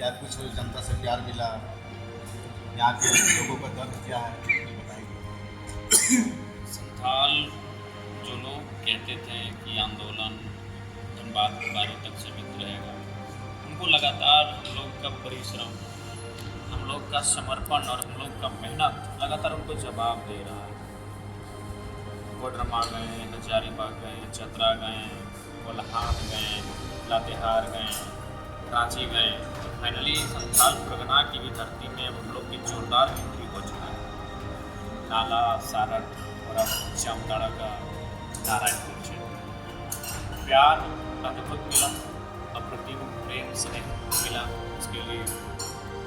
क्या कुछ जनता से प्यार मिला? यहाँ के लोगों का दर्द क्या है, ये बताइए। संथाल जो लोग कहते थे कि आंदोलन धनबाद बोकारो तक सीमित रहेगा, उनको लगातार हम लोग का परिश्रम, हम लोग का समर्पण और हम लोग का मेहनत लगातार उनको जवाब दे रहा है। कोडरमा गए, हजारीबाग गए, चतरा गए, कोल्हार गए, लातेहार गए, रांची गए, तो फाइनली संथाल परगना की भी धरती में अब हम लोग की जोरदार एंट्री हो चुका है। नाला, सारठ और अब जामताड़ा का नारायणपुर क्षेत्र। प्यार अद्भुत मिला, अप्रतिम प्रेम स्नेह मिला, उसके लिए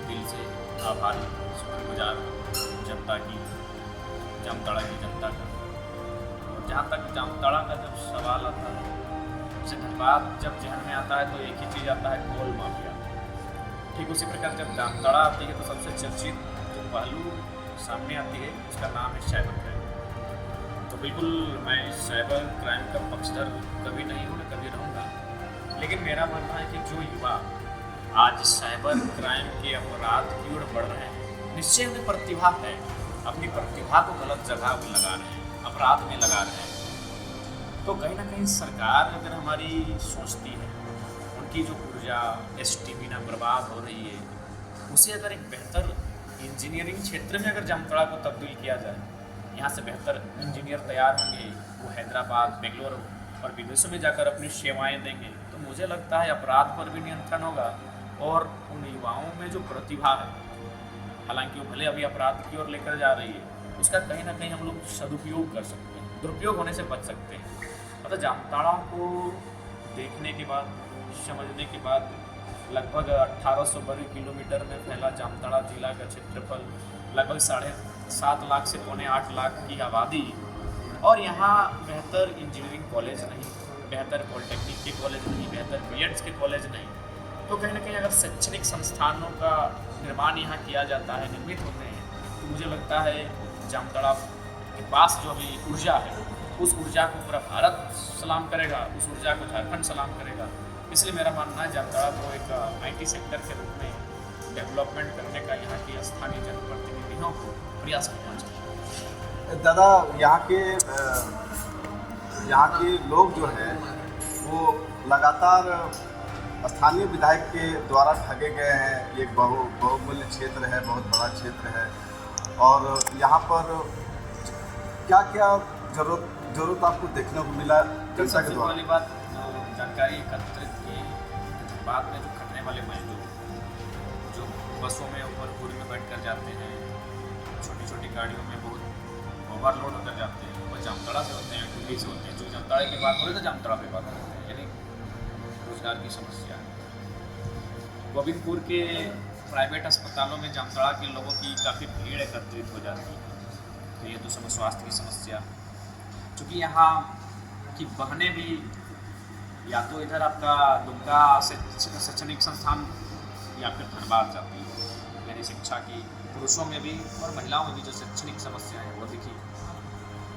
दिल से आभारी, शुक्रगुजार जनता की, जामताड़ा की जनता का। और जहाँ तक जामताड़ा का जब सवाल आता है, जैसे धनबाद जब जहन में आता है तो एक ही चीज़ आता है, कोल माफिया। ठीक उसी प्रकार जब जामताड़ा आती है तो सबसे चर्चित जो पहलू सामने आती है उसका नाम है साइबर क्राइम। तो बिल्कुल मैं साइबर क्राइम का पक्षधर कभी नहीं हूँ, कभी रहूँगा, लेकिन मेरा मानना है कि जो युवा आज साइबर क्राइम के अपराध की ओर बढ़ रहे हैं, निश्चय उनकी प्रतिभा है, अपनी प्रतिभा को गलत जगह में लगा रहे हैं, अपराध में लगा रहे हैं। तो कहीं ना कहीं सरकार अगर हमारी सोचती है, उनकी जो ऊर्जा स्टेमिना बर्बाद हो रही है, उसे अगर एक बेहतर इंजीनियरिंग क्षेत्र में अगर जामताड़ा को तब्दील किया जाए, यहाँ से बेहतर इंजीनियर तैयार होंगे, वो हैदराबाद, बेंगलोर और विदेशों में जाकर अपनी सेवाएं देंगे, तो मुझे लगता है अपराध पर भी नियंत्रण होगा और उन युवाओं में जो प्रतिभा है, हालांकि वो भले अभी अपराध की ओर लेकर जा रही है, उसका कहीं ना कहीं हम लोग सदुपयोग कर सकते हैं, दुरुपयोग होने से बच सकते हैं। मतलब जामताड़ा को देखने के बाद, समझने के बाद, लगभग 1800 वर्ग किलोमीटर में फैला जामताड़ा जिला का क्षेत्रफल, लगभग 7.5 लाख से 7.25 लाख की आबादी, और यहाँ बेहतर इंजीनियरिंग कॉलेज नहीं, बेहतर पॉलिटेक्निक के कॉलेज नहीं, बेहतर बीएड्स के कॉलेज नहीं, तो कहीं ना कहीं अगर शैक्षणिक संस्थानों का निर्माण यहाँ किया जाता है, निर्मित होते हैं, तो मुझे लगता है जामताड़ा के पास जो अभी ऊर्जा है, उस ऊर्जा को पूरा भारत सलाम करेगा, उस ऊर्जा को झारखंड सलाम करेगा। इसलिए मेरा मानना है जामताड़ा को एक आईटी सेक्टर के रूप में डेवलपमेंट करने का यहाँ की स्थानीय जनप्रतिनिधियों को प्रयास करना चाहिए। दादा, यहाँ के लोग जो हैं वो लगातार स्थानीय विधायक के द्वारा ठगे गए हैं। ये एक बहुमूल्य क्षेत्र है, बहुत बड़ा क्षेत्र है, और यहाँ पर क्या क्या जरूरत आपको देखने को मिला जनता के द्वारा? वाली बात जानकारी एकत्रित की, बाद में जो खटने वाले मजदूर जो बसों में ऊपर पूरी में बैठ कर जाते हैं, छोटी छोटी गाड़ियों में बहुत ओवरलोड होकर जाते हैं, वो जामताड़ा से होते हैं, दिल्ली से होते हैं। जो जामताड़ा की बात हो रही है तो जामताड़ा पे बात करते हैं, यानी रोजगार की समस्या। गोविंदपुर के प्राइवेट अस्पतालों में जामताड़ा के लोगों की काफ़ी भीड़ एकत्रित हो जाती है, तो ये तो स्वास्थ्य की समस्या। चूँकि यहाँ की बहनें भी या तो इधर आपका दुमका से शैक्षणिक संस्थान या फिर धनबाद जाती है, यानी शिक्षा की पुरुषों में भी और महिलाओं में भी जो शैक्षणिक समस्याएं हैं वो दिखी।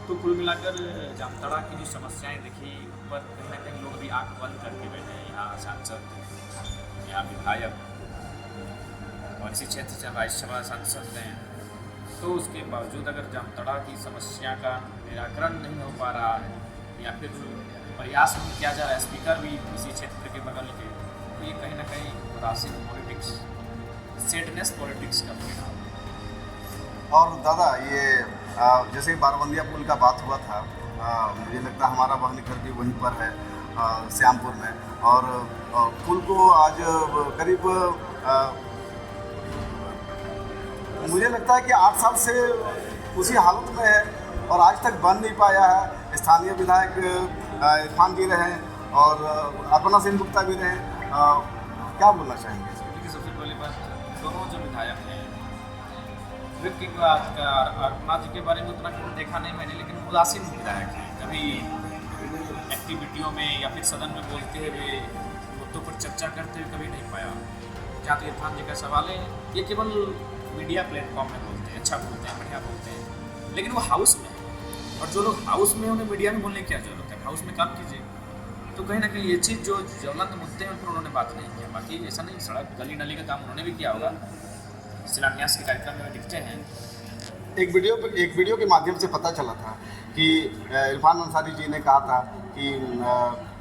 तो कुल मिलाकर जामताड़ा की जो समस्याएं दिखी, उन पर कहीं ना कहीं लोग भी आंख बंद करके बैठे हैं। यहाँ सांसद, यहाँ विधायक और इसी क्षेत्र से राज्यसभा सांसद हैं, तो उसके बावजूद अगर जामताड़ा की समस्या का निराकरण नहीं हो पा रहा है या फिर प्रयास नहीं किया जा रहा है, स्पीकर भी इसी क्षेत्र के बगल के, तो ये कहीं ना कहीं उदासीन पॉलिटिक्स, सेडनेस पॉलिटिक्स का परिणाम है। और दादा, ये जैसे बाराबंदिया पुल का बात हुआ था, मुझे लगता है हमारा बहन घर भी वहीं पर है, श्यामपुर में, और पुल को आज करीब मुझे लगता है कि 8 साल से उसी हालत में है और आज तक बन नहीं पाया है। स्थानीय विधायक इरफान जी रहे और अर्पणा सिंह गुप्ता भी रहे, क्या बोलना चाहेंगे? देखिए, सबसे पहली बात, दोनों जो विधायक हैं, व्यक्ति की बात का अर्पणा जी के बारे में उतना कुछ देखा नहीं मैंने, लेकिन उदासीन विधायक हैं, कभी एक्टिविटियों में या फिर सदन में बोलते हुए, मुद्दों पर चर्चा करते हुए कभी नहीं पाया। जहाँ तो इरफान जी का सवाल है, ये केवल मीडिया प्लेटफॉर्म में बोलते हैं, अच्छा बोलते हैं, बढ़िया बोलते हैं, लेकिन वो हाउस में है, और जो लोग हाउस में उन्हें मीडिया में बोलने की क्या जरूरत है? हाउस में काम कीजिए। तो कहीं ना कहीं ये चीज़ जो ज्वलंत मुद्दे हैं उन पर उन्होंने बात नहीं किया। बाकी ऐसा नहीं, सड़क गली नाली का काम उन्होंने भी किया होगा, शिलान्यास के कार्यक्रम में दिखते हैं। एक वीडियो के माध्यम से पता चला था कि इरफान अंसारी जी ने कहा था कि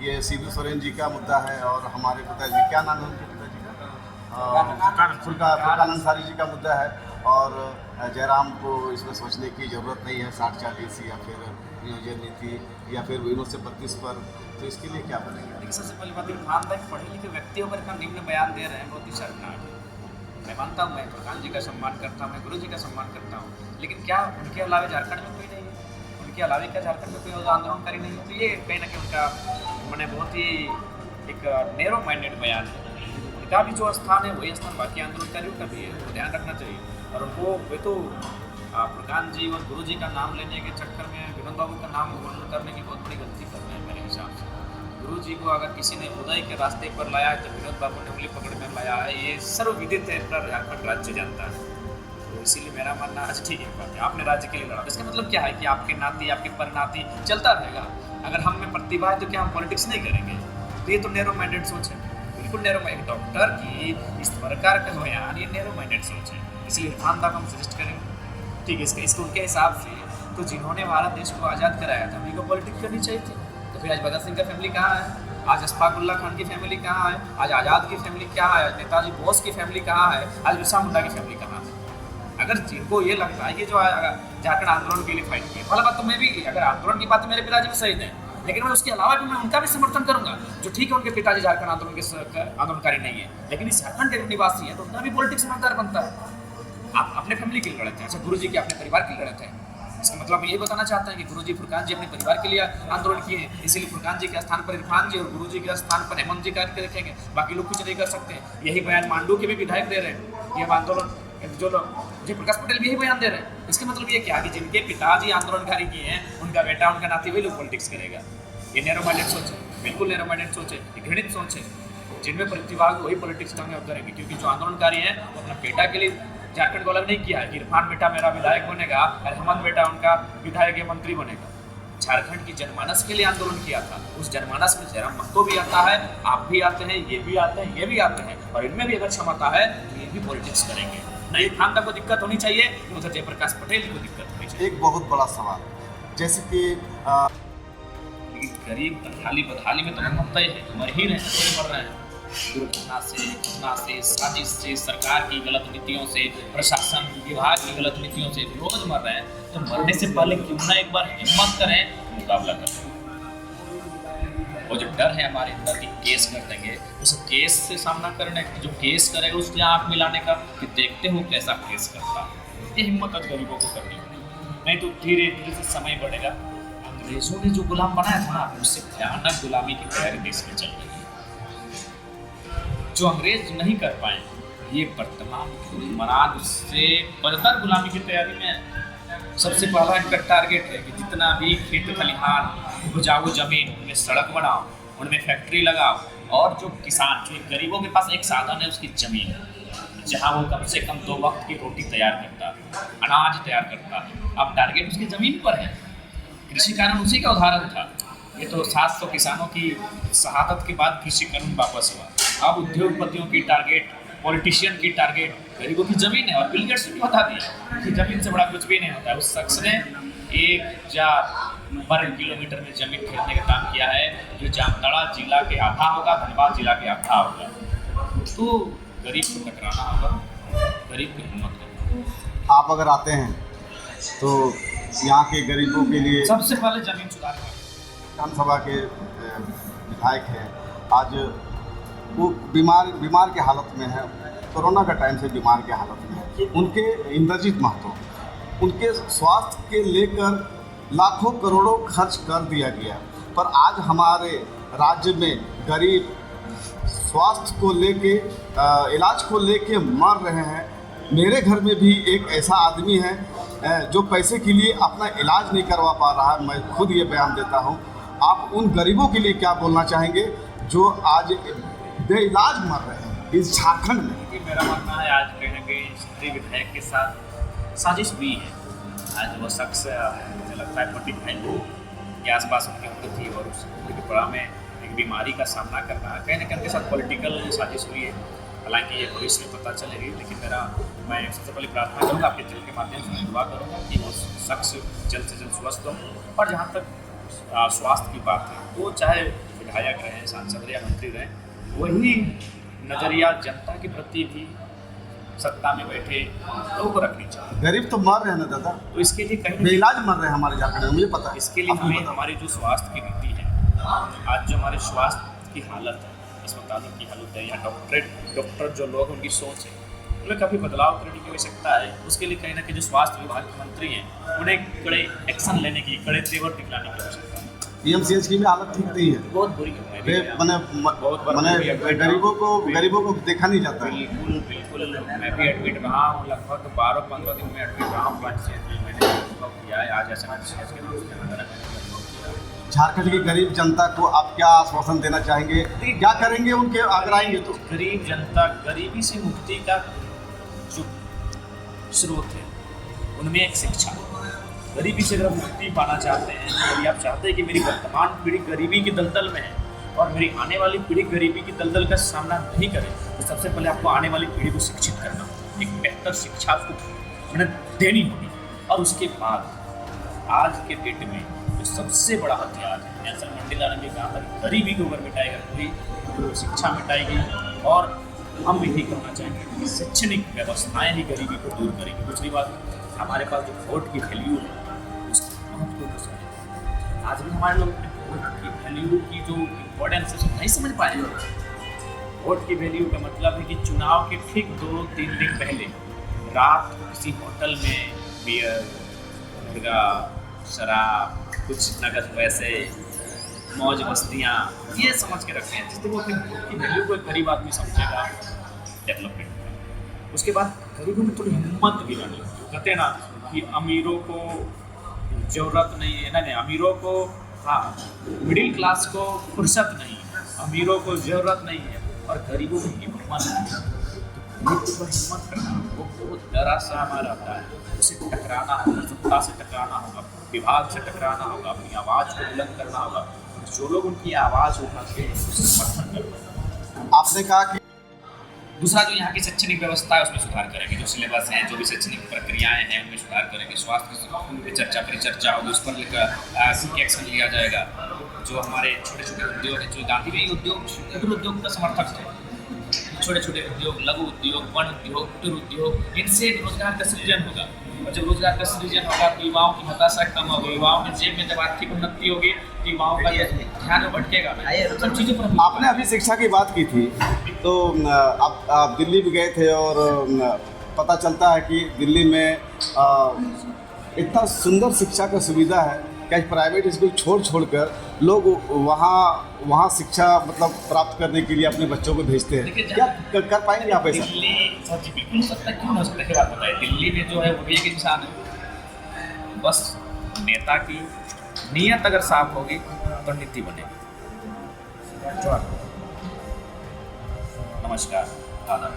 ये शिबू सोरेन जी का मुद्दा है और हमारे पिताजी, क्या नाम है उनके पिताजी का, फुरकान अंसारी जी का मुद्दा है, और जयराम को इसमें सोचने की ज़रूरत नहीं है 60-40 या फिर नियोजन नीति या फिर 1932 पर, तो इसके लिए क्या बनेगा? देखिए, सबसे पहली बात, इरफान भाई पढ़े लिखे व्यक्ति होकर इतना निम्न बयान दे रहे हैं, बहुत ही शर्मनाक है। मैं मानता हूँ, मैं फुरकान जी का सम्मान करता हूँ, मैं गुरु जी का सम्मान करता हूँ, लेकिन क्या उनके अलावा झारखंड में कोई नहीं है? उनके अलावा क्या झारखंड में कोई आंदोलनकारी नहीं है? तो ये कहीं ना कहीं उनका मैंने बहुत ही एक नैरो माइंडेड बयान है। उनका भी जो स्थान है वही स्थान बाकी आंदोलनकारियों का भी है, तो ध्यान रखना चाहिए। और उनको वे तो फुरकान जी और गुरु जी का नाम लेने के चक्कर में विनोद बाबू का नाम उल्लेख करने की बहुत बड़ी गलती कर रहे हैं मेरे हिसाब से। गुरु जी को अगर किसी ने उदय के रास्ते पर लाया है तो विनोद बाबू ने उंगली पकड़ कर लाया है, ये सर्वविदित है, पूरा झारखंड राज्य जानता है। तो इसीलिए मेरा मानना आज ठीक है बात है, आपने राज्य के लिए लड़ा, इसका मतलब क्या है कि आपके नाती आपके परनाती चलता रहेगा। अगर हम में प्रतिभा है तो क्या हम पॉलिटिक्स नहीं करेंगे? तो ये तो नैरो माइंडेड सोच है, बिल्कुल नैरो माइंडेड। डॉक्टर की इस प्रकार का बयान ये नैरो माइंडेड सोच है, इसलिए इरफान दा को हम सजेस्ट करेंगे। ठीक है, इसको उनके हिसाब से तो जिन्होंने भारत देश को आज़ाद कराया था उन्हीं को पॉलिटिक्स करनी चाहिए थी। तो फिर आज भगत सिंह का फैमिली कहाँ है? आज अशफाक उल्ला खान की फैमिली कहाँ है? आज आज़ाद की फैमिली क्या है? नेताजी बोस की फैमिली कहाँ है? आज बिरसा मुंडा की फैमिली कहाँ है? अगर जिनको ये लगता है कि जो झारखंड आंदोलन के लिए फाइट किया, पहला बात तो मैं भी, अगर आंदोलन की बात तो मेरे पिताजी भी शहीद हैं, लेकिन मैं उसके अलावा भी मैं उनका भी समर्थन करूंगा। जो ठीक है, उनके पिताजी झारखंड आंदोलन के आंदोलनकारी नहीं है, लेकिन इस झारखंड के निवासी है तो उनका भी पॉलिटिक्स में अंतर बनता है। आप अपने फैमिली के लिए लड़ते हैं, अच्छा गुरु जी के अपने परिवार के लिए लड़ते हैं, इसका मतलब ये बताना चाहते हैं कि गुरु जी फुरकान जी अपने परिवार के लिए आंदोलन किए हैं, इसीलिए फुरकान जी के स्थान पर इरफान जी और गुरु जी के स्थान पर हेमंत जी करके रखेंगे, बाकी लोग कुछ नहीं कर सकते हैं। यही बयान मांडू के भी विधायक दे रहे हैं, ये आंदोलन जो लोग जी प्रकाश पटेल भी यही बयान दे रहे हैं। इसका मतलब ये क्या कि जिनके पिताजी आंदोलनकारी किए हैं उनका बेटा उनका नाती वही लोग पॉलिटिक्स करेगा। ये नैरो माइंडेड सोच है, बिल्कुल नैरो माइंडेड सोच है, घृणित सोच है। जिनमें प्रतिभा वही पॉलिटिक्स करेंगे, क्योंकि जो आंदोलनकारी हैं वो अपना बेटा के लिए झारखंड को अलग नहीं किया है कि इरफान बेटा मेरा विधायक बनेगा और हेमंत बेटा उनका विधायक या मंत्री बनेगा। झारखंड की जनमानस के लिए आंदोलन किया था, उस जनमानस में जयराम महतो भी आता है, आप भी आते हैं, ये भी आते हैं, ये भी आते हैं, और इनमें भी अगर क्षमता है तो ये भी पॉलिटिक्स करेंगे। नहीं, इरफान को दिक्कत होनी चाहिए, उधर जयप्रकाश पटेल को दिक्कत होनी चाहिए। एक बहुत बड़ा सवाल, जैसे कि गरीब बदहाली में तो मरता ही है, मर ही रहे हैं, तो मर रहे हैं दुर्घटना से, साजिश से, सरकार की गलत नीतियों से, प्रशासन विभाग की गलत नीतियों से रोज मर रहे हैं। तो मरने से पहले क्यों ना एक बार हिम्मत करें, मुकाबला करें। वो जो डर है हमारे अंदर कि केस कर देंगे, उस केस से सामना करने, जो केस करेगा उसके आँख मिलाने का कि देखते हो कैसा केस करता, ये हिम्मत आज गरीबों को करनी होगी। नहीं तो धीरे धीरे से समय बढ़ेगा। अंग्रेजों ने जो गुलाम बनाया था ना, उससे भयानक गुलामी की तैयारी देश में चल रही है। जो अंग्रेज नहीं कर पाए, ये वर्तमान हुक्मरान उससे बदतर गुलामी की तैयारी में। सबसे पहला इनका टारगेट है कि जितना भी खेत खलिहान, उपजाऊ जमीन, उनमें सड़क बनाओ, उनमें फैक्ट्री लगाओ, और जो किसान, जो गरीबों के पास एक साधन है उसकी जमीन, जहाँ वो कम से कम 2 वक्त की रोटी तैयार करता, अनाज तैयार करता। अब टारगेट उसकी ज़मीन पर है। कृषि कानून उसी का उदाहरण था। ये तो 700 किसानों की शहादत के बाद कृषि कानून वापस हुआ। अब उद्योगपतियों की टारगेट, पॉलिटिशियन की टारगेट गरीबों की ज़मीन है। और बिल गेट्स ने बता दिया कि ज़मीन से बड़ा कुछ भी नहीं होता है। उस शख्स ने 1000 वर्ग किलोमीटर में ज़मीन खरीदने का काम किया है, जो जामताड़ा जिला के आधा होगा, धनबाद जिला के आधा होगा। तो गरीब को टकराना होगा, गरीब की हिम्मत करना। आप अगर आते हैं तो यहाँ के गरीबों के लिए सबसे पहले जमीन सुधार करें। विधानसभा के विधायक हैं, आज वो बीमार के हालत में है, कोरोना का टाइम से बीमार के हालत में है। उनके इंद्रजीत महतो, उनके स्वास्थ्य के लेकर लाखों करोड़ों खर्च कर दिया गया, पर आज हमारे राज्य में गरीब स्वास्थ्य को लेके, इलाज को लेके मर रहे हैं। मेरे घर में भी एक ऐसा आदमी है जो पैसे के लिए अपना इलाज नहीं करवा पा रहा है। मैं खुद ये बयान देता हूँ। आप उन गरीबों के लिए क्या बोलना चाहेंगे जो आज बेइलाज मर रहे हैं इस झारखंड में? कि मेरा मानना है आज कहीं ना कहीं स्त्री विधायक के साथ साजिश भी है। आज वो शख्स मुझे लगता है 45 के आसपास उनकी उम्र थी, और उस त्रिपुरा में एक बीमारी का सामना करना है, कहीं ना कहीं उनके साथ पॉलिटिकल साजिश हुई है। हालांकि ये भविष्य में पता चलेगी, लेकिन मैं सबसे पहले प्रार्थना करूँगा, आपके दिल के माध्यम से मैं दुआ करूँगा कि वो शख्स जल्द से जल्द स्वस्थ हो। और जहाँ तक स्वास्थ्य की बात है, वो चाहे विधायक रहें, सांसद या मंत्री रहें, वही नज़रिया जनता के प्रति भी सत्ता में बैठे लोगों को रखनी चाहिए। गरीब तो मर रहे हैं ना दादा, तो इसके लिए कहीं बेइलाज मर रहे हैं हमारे झारखंड में, मुझे पता है। इसके लिए आपको हमें पता? हमारी जो स्वास्थ्य की नीति है, आज जो हमारे स्वास्थ्य की हालत है, अस्पतालों की हालत है, या डॉक्टर जो लोग उनकी सोच है, उन्हें काफ़ी बदलाव करने की आवश्यकता है। उसके लिए कहीं ना कहीं जो स्वास्थ्य विभाग के मंत्री हैं, उन्हें कड़े एक्शन लेने की, कड़े तेवर दिखलाने की आवश्यकता है। पीएमसीएच की भी हालत ठीक नहीं है, बहुत बुरी है। मैं भी गया। मैंने गरीबों को देखा नहीं जाता है। बिल्कुल मैं भी एडमिट रहा हूँ, लगभग 12-15 दिन में एडमिट रहा हूँ। मैंने अनुभव किया है। आज ऐसा झारखंड की गरीब जनता को आप क्या आश्वासन देना चाहेंगे, क्या करेंगे उनके अगर आएंगे तो? गरीब जनता, गरीबी से मुक्ति का जो स्रोत है, उनमें एक शिक्षा। गरीबी से अगर मुक्ति पाना चाहते हैं, यदि आप चाहते हैं कि मेरी वर्तमान पीढ़ी गरीबी की दलदल में है और मेरी आने वाली पीढ़ी गरीबी की दलदल का सामना नहीं करे, तो सबसे पहले आपको आने वाली पीढ़ी को शिक्षित करना होगा, एक बेहतर शिक्षा आपको उन्हें देनी होगी। और उसके बाद आज के डेट में जो सबसे बड़ा हथियार है, नेल्सन मंडेला ने भी कहा था, गरीबी को अगर मिटाएगा कोई, शिक्षा मिटाएगी। और हम भी यही करना चाहेंगे कि शैक्षणिक व्यवस्थाएं ही गरीबी को दूर करेंगी। दूसरी बात, हमारे पास जो वोट की वैल्यू है, उसका महत्व को समझें। आज भी हमारे लोग वोट की वैल्यू की जो इम्पोर्टेंस है नहीं समझ पाए लोग। वोट की वैल्यू का मतलब है कि चुनाव के ठीक 2-3 दिन पहले रात को किसी होटल में बियर, मुर्गा, शराब, कुछ नगद पैसे, मौज मस्तियाँ, ये समझ के रखते हैं। जिससे वो अपनी वोट की वैल्यू को एक गरीब आदमी समझेगा, डेवलपमेंट। उसके बाद गरीबों में थोड़ी हिम्मत भी बनी। कहते हैं ना कि अमीरों को जरूरत नहीं है, नहीं अमीरों को, हाँ, मिडिल क्लास को फुर्सत नहीं है, अमीरों को ज़रूरत नहीं है, और गरीबों की हिम्मत है। तो हिम्मत करना वो बहुत डरा सा हमारा रहता है। उसे टकराना होगा, सत्ता से टकराना होगा, विभाग से टकराना होगा, अपनी आवाज़ को बुलंद करना होगा। जो लोग उनकी आवाज़ उठाते हैं उससे समर्थन करना। आपने कहा कि दूसरा, जो यहाँ की शैक्षणिक व्यवस्था है उसमें सुधार करेंगे। जो सिलेबस हैं, जो भी शैक्षणिक प्रक्रियाएं हैं, उनमें सुधार करेंगे। स्वास्थ्य की चर्चा परिचर्चा होगी, उस पर लेकर एक्शन लिया जाएगा। जो हमारे छोटे छोटे उद्योग हैं, जो गांधी भी उद्योग, कुटीर उद्योग का समर्थक थे, छोटे छोटे उद्योग, लघु उद्योग, वन उद्योग, कुटीर उद्योग, इनसे रोजगार का सृजन होगा। और जब रोजगार का सृजन होगा तो युवाओं की हताशा कम होगी, युवाओं के जेब में जब आर्थिक उन्नति होगी तो युवाओं का ध्यान भटकेगा। सब चीज़ों पर आपने अभी शिक्षा की बात की थी, तो आप दिल्ली भी गए थे, और पता चलता है कि दिल्ली में इतना सुंदर शिक्षा का सुविधा है कि प्राइवेट स्कूल छोड़ कर लोग वहाँ शिक्षा मतलब प्राप्त करने के लिए अपने बच्चों को भेजते हैं। क्या कर पाएंगे आप ऐसा? दिल्ली जी बिल्कुल हो सकता है, क्यों हो सकता है, बात बताइए। दिल्ली में जो है वो भी एक इंसान है, बस नेता की नीयत अगर साफ होगी तो नीति बनेगी। नमस्कार, आदाब।